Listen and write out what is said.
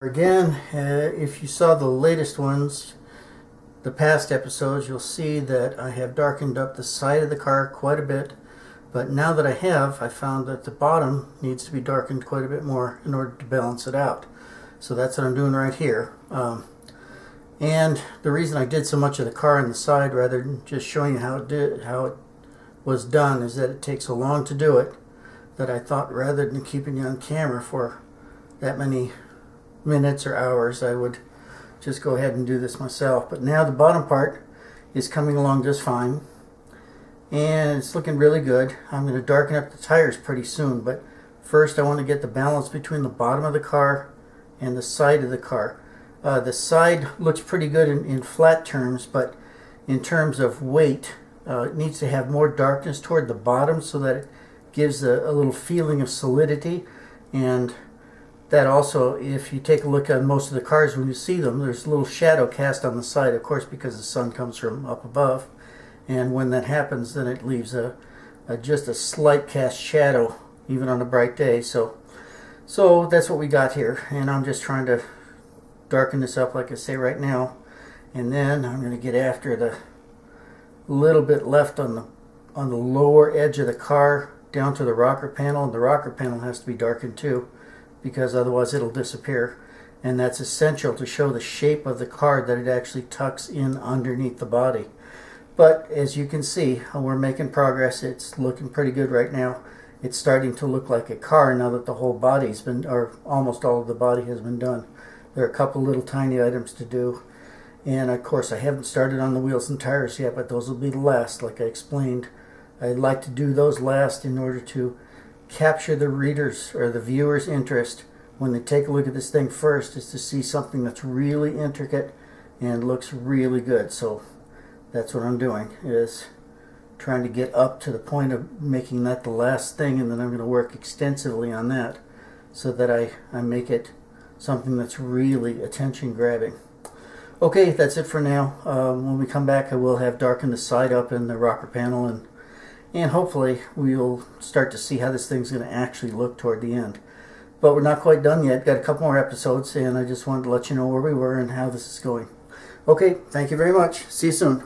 Again, if you saw the latest ones, the past episodes, you'll see that I have darkened up the side of the car quite a bit. But now that I have, I found that the bottom needs to be darkened quite a bit more in order to balance it out. So that's what I'm doing right here. And the reason I did so much of the car on the side rather than just showing you how it was done is that it takes so long to do it that I thought rather than keeping you on camera for that many minutes or hours, I would just go ahead and do this myself. But now the bottom part is coming along just fine, and it's looking really good. I'm going to darken up the tires pretty soon, but first I want to get the balance between the bottom of the car and the side of the car. The side looks pretty good in flat terms, but in terms of weight, it needs to have more darkness toward the bottom so that it gives a little feeling of solidity. And that also, if you take a look at most of the cars, when you see them, there's a little shadow cast on the side, of course, because the sun comes from up above. And when that happens, then it leaves just a slight cast shadow, even on a bright day. So that's what we got here. And I'm just trying to darken this up, like I say, right now. And then I'm going to get after the little bit left on the lower edge of the car down to the rocker panel. And the rocker panel has to be darkened too, because otherwise it'll disappear. And that's essential to show the shape of the car, that it actually tucks in underneath the body. But as you can see, we're making progress. It's looking pretty good right now. It's starting to look like a car now that the whole body's been, or almost all of the body has been done. There are a couple little tiny items to do. And of course I haven't started on the wheels and tires yet, but those will be the last, like I explained. I'd like to do those last in order to capture the reader's or the viewer's interest when they take a look at this thing first, is to see something that's really intricate and looks really good. So that's what I'm doing, is trying to get up to the point of making that the last thing, and then I'm going to work extensively on that so that I make it something that's really attention grabbing. Okay, that's it for now. When we come back, I will have darkened the side up in the rocker panel, and hopefully we'll start to see how this thing's going to actually look toward the end. But we're not quite done yet. Got a couple more episodes, and I just wanted to let you know where we were and how this is going. Okay, thank you very much. See you soon.